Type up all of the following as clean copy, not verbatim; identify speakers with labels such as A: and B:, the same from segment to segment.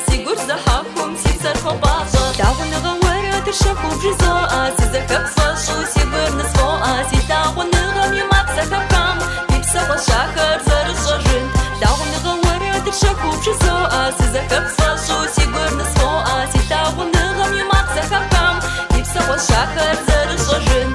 A: Sigur zahakum si sarko baza Dawun gawara tershaku brizo Si zakab sashu sigur nasfo Si dawun gam yumak zakabkam Ipsa wa shakar zarzajin Dawun gawara tershaku brizo Si zakab sashu sigur nasfo Si dawun gam yumak zakabkam Ipsa wa shakar zarzajin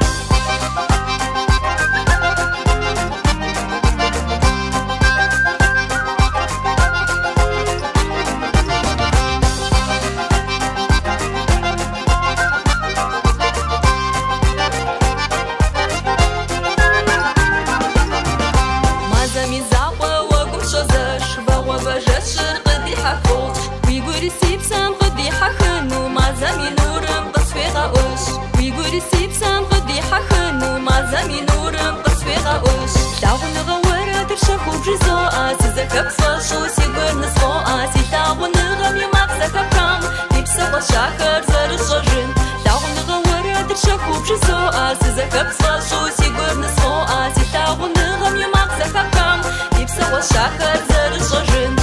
A: Zakab sashu sigur nasfo Si dawun gam yumak zakabkam Ipsa wa shakar zarzajin Dawun gawara tershaku brizo Si zakab sashu sigur nasfo Si dawun gam yumak zakabkam Ipsa wa shakar zarzajin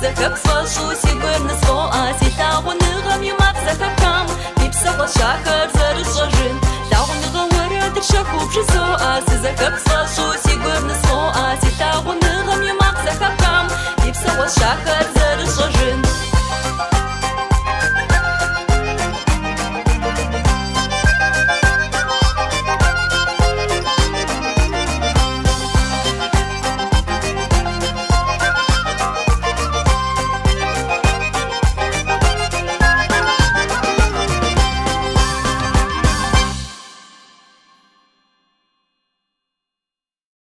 A: Zakab sashu sigur nasfo Si dawun gam yumak zakabkam Ipsa wa shakar zarzajin Dawun gawara tershaku brizo Si zakab sashu sigur nasfo Si dawun gam yumak zakabkam Ipsa wa shakar zarzajin